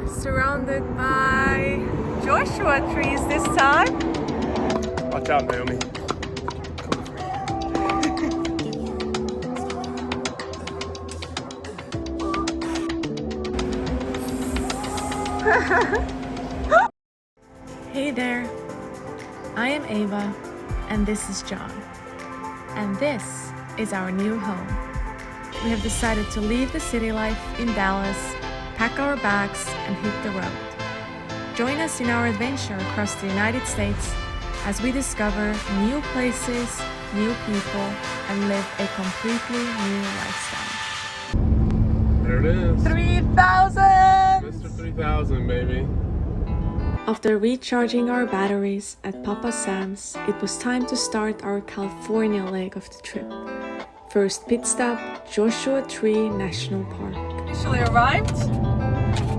Surrounded by Joshua trees this time. Watch out, Naomi. Hey there, I am Ava and this is John. And this is our new home. We have decided to leave the city life in Dallas, pack our bags and hit the road. Join us in our adventure across the United States as we discover new places, new people, and live a completely new lifestyle. There it is. 3,000! Mr. 3000, baby. After recharging our batteries at Papa Sam's, it was time to start our California leg of the trip. First pit stop, Joshua Tree National Park. Officially arrived.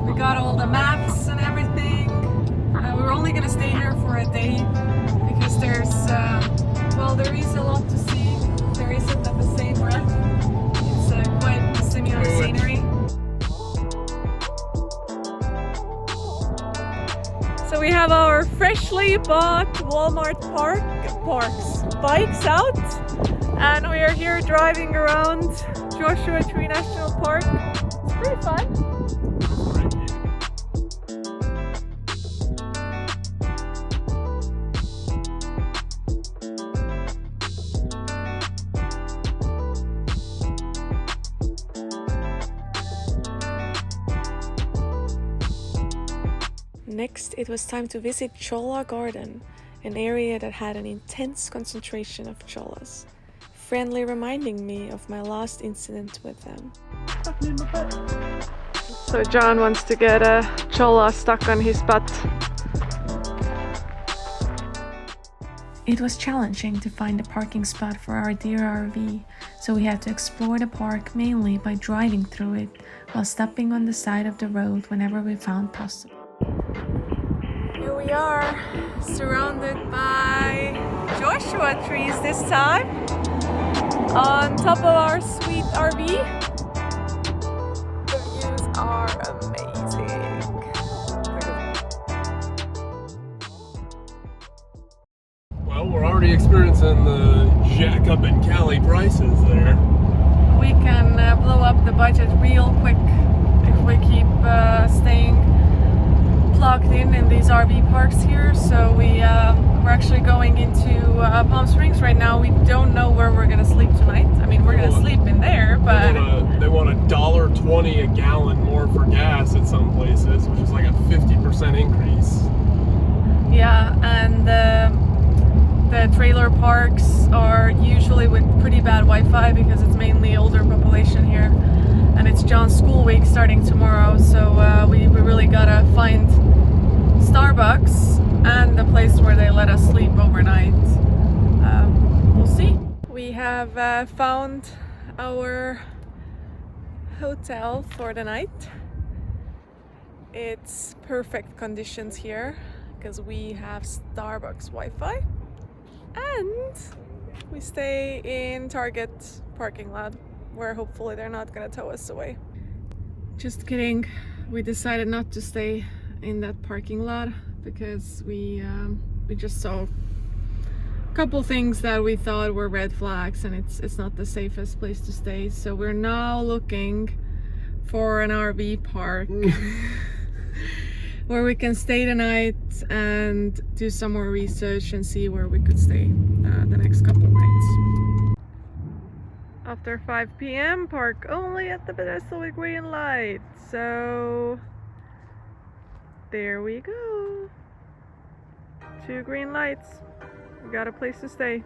We got all the maps and everything. We're only gonna stay here for a day because there is a lot to see. There isn't at the same breath. It's quite similar scenery. So we have our freshly bought Walmart bikes out, and we are here driving around Joshua Tree National Park. It's pretty fun. Next, it was time to visit Cholla Garden, an area that had an intense concentration of chollas, friendly reminding me of my last incident with them. So John wants to get a cholla stuck on his butt. It was challenging to find a parking spot for our dear RV, so we had to explore the park mainly by driving through it while stopping on the side of the road whenever we found possible. Here we are, surrounded by Joshua trees this time, on top of our sweet RV. The views are amazing. Well, we're already experiencing the jack up in Cali prices there. We can blow up the budget real quick if we keep staying plugged in these RV parks here. So we're actually going into Palm Springs right now. We don't know where we're gonna sleep tonight. I mean, we're gonna sleep in there, but they want $1.20 a gallon more for gas at some places, which is like a 50% increase. yeah, and the trailer parks are usually with pretty bad Wi-Fi because it's mainly older population here, and it's John's school week starting tomorrow, so we really gotta find Starbucks and the place where they let us sleep overnight. We'll see. We have found our hotel for the night. It's perfect conditions here because we have Starbucks Wi-Fi, and we stay in Target parking lot where hopefully they're not gonna tow us away. Just kidding, we decided not to stay in that parking lot because we just saw a couple things that we thought were red flags, and it's not the safest place to stay. So we're now looking for an RV park where we can stay the night and do some more research and see where we could stay the next couple of nights. After 5 p.m, park only at the pedestal with green light. So there we go. 2 green lights. We got a place to stay.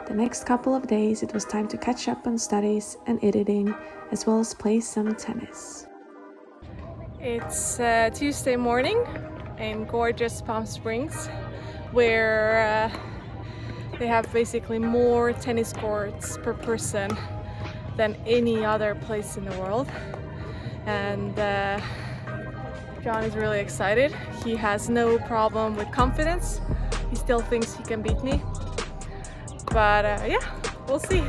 The next couple of days it was time to catch up on studies and editing, as well as play some tennis. It's Tuesday morning in gorgeous Palm Springs, where they have basically more tennis courts per person than any other place in the world. And John is really excited. He has no problem with confidence. He still thinks he can beat me. But yeah, we'll see.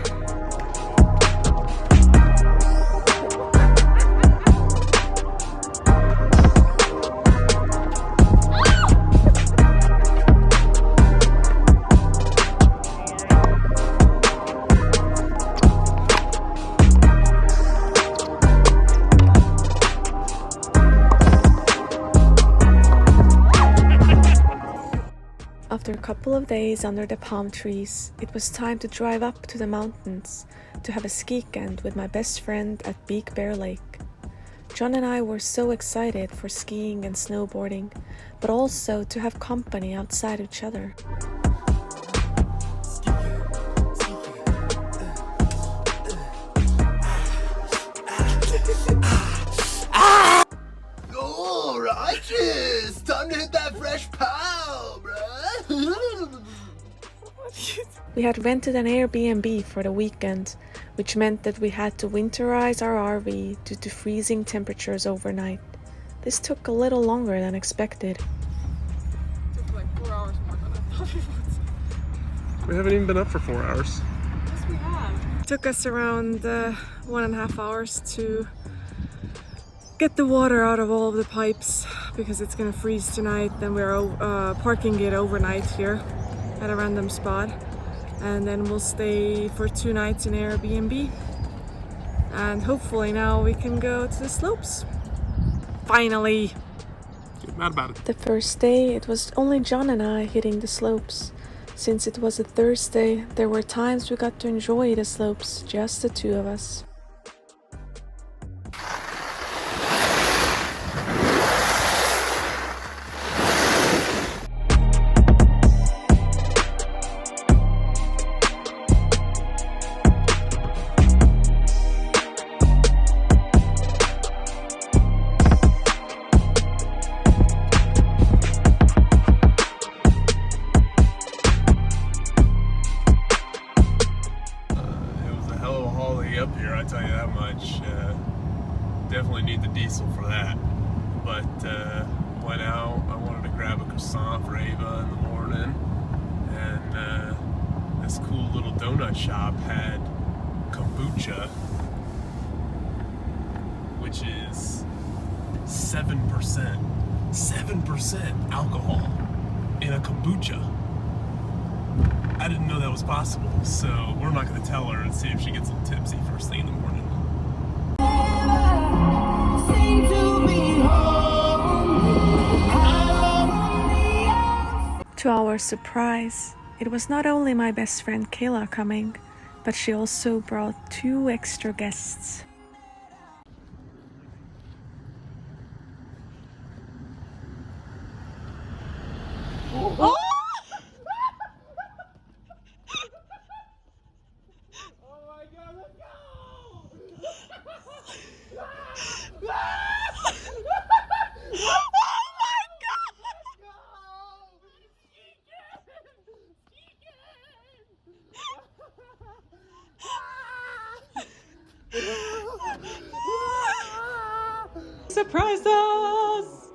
After a couple of days under the palm trees, it was time to drive up to the mountains to have a skiekend with my best friend at Beak Bear Lake. John and I were so excited for skiing and snowboarding, but also to have company outside each other. Oh, righteous! Time to hit that fresh pow, bruh! We had rented an Airbnb for the weekend, which meant that we had to winterize our RV due to freezing temperatures overnight. This took a little longer than expected. It took like 4 hours more than I thought it would. We haven't even been up for 4 hours. Yes, we have. It took us around 1.5 hours to get the water out of all of the pipes because it's gonna freeze tonight. Then we're parking it overnight here at a random spot, and then we'll stay for 2 nights in Airbnb, and hopefully now we can go to the slopes. Finally! Get mad about it. The first day it was only John and I hitting the slopes. Since it was a Thursday, there were times we got to enjoy the slopes, just the two of us. Up here, I tell you that much. Definitely need the diesel for that. But went out. I wanted to grab a croissant for Ava in the morning, and this cool little donut shop had kombucha, which is 7% alcohol in a kombucha. I didn't know that was possible, so we're not going to tell her and see if she gets a little tipsy first thing in the morning. To our surprise, it was not only my best friend Kayla coming, but she also brought 2 extra guests. Oh! Surprised us!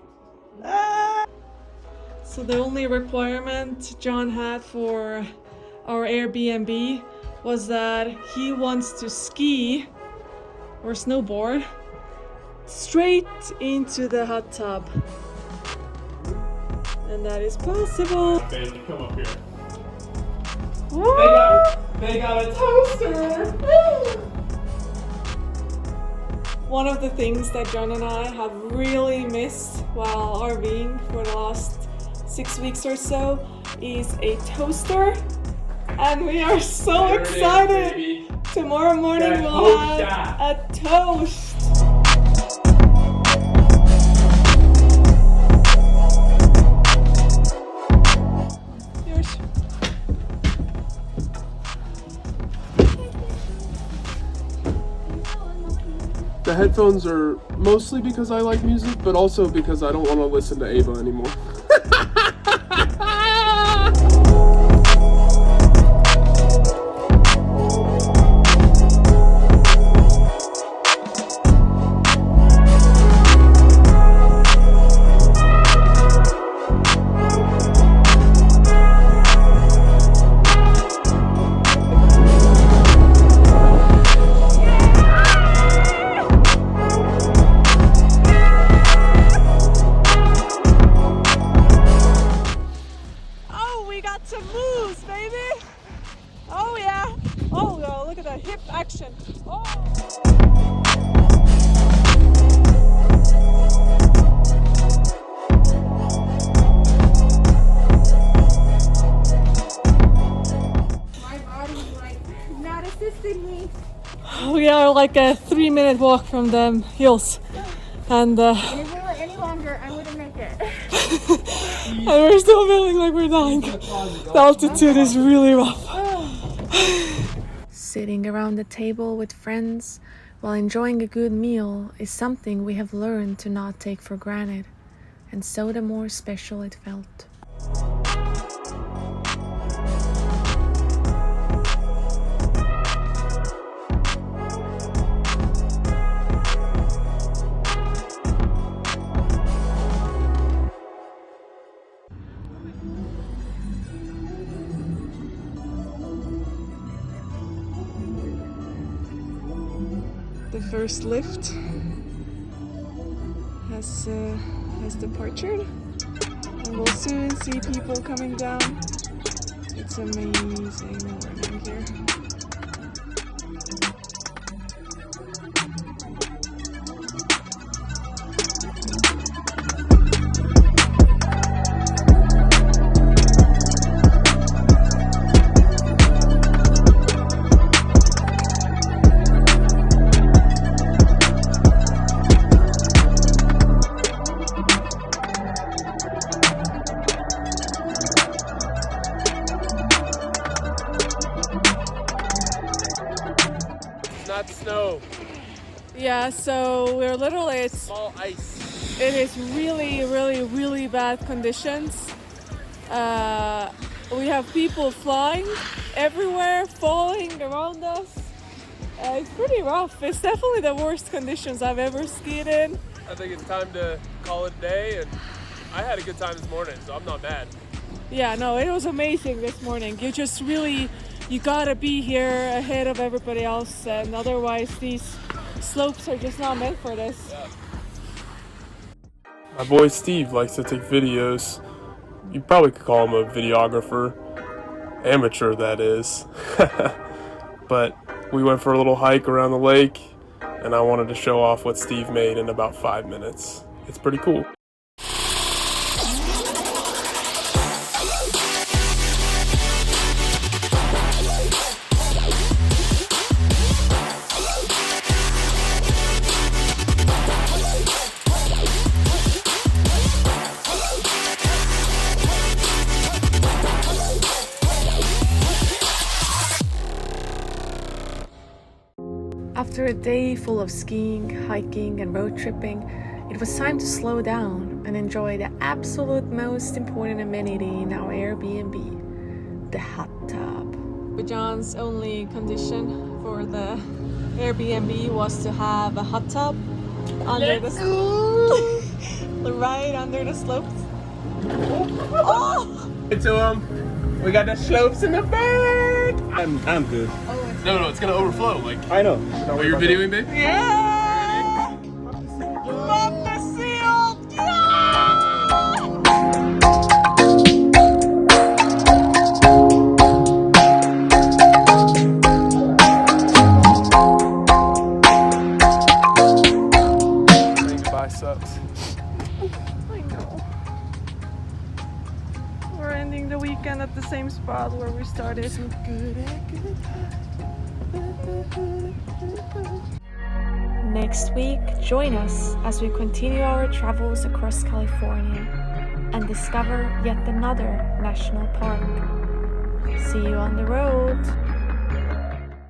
So the only requirement John had for our Airbnb was that he wants to ski or snowboard straight into the hot tub. And that is possible. Baby, come up here. They got a toaster! One of the things that John and I have really missed while RVing for the last 6 weeks or so is a toaster. And we are so excited! Tomorrow morning we'll have a toast! Yours. The headphones are mostly because I like music, but also because I don't want to listen to Ava anymore. like a 3-minute walk from the hills, and And if we went any longer, I wouldn't make it. and we're still feeling like we're dying. The altitude is really rough. Sitting around the table with friends while enjoying a good meal is something we have learned to not take for granted, and so the more special it felt. The first lift has departed, and we'll soon see people coming down. It's amazing morning here. Not snow, Yeah, so we're literally, small ice. it is really bad conditions. We have people flying everywhere, falling around us. It's pretty rough. It's definitely the worst conditions I've ever skied in. I think it's time to call it a day, and I had a good time this morning, so I'm not mad. Yeah, no, it was amazing this morning. You gotta be here ahead of everybody else, and otherwise these slopes are just not meant for this. My boy Steve likes to take videos. You probably could call him a videographer. Amateur, that is. But we went for a little hike around the lake, and I wanted to show off what Steve made in about 5 minutes. It's pretty cool. After a day full of skiing, hiking, and road tripping, it was time to slow down and enjoy the absolute most important amenity in our Airbnb, the hot tub. John's only condition for the Airbnb was to have a hot tub under the right under the slopes. Oh! To him, we got the slopes in the back. I'm good. No, it's gonna overflow. Like, I know. are you videoing, babe? Yeah! Love the seal! Saying goodbye sucks. I know. We're ending the weekend at the same spot where we started. So good. Next week, join us as we continue our travels across California and discover yet another national park. See you on the road!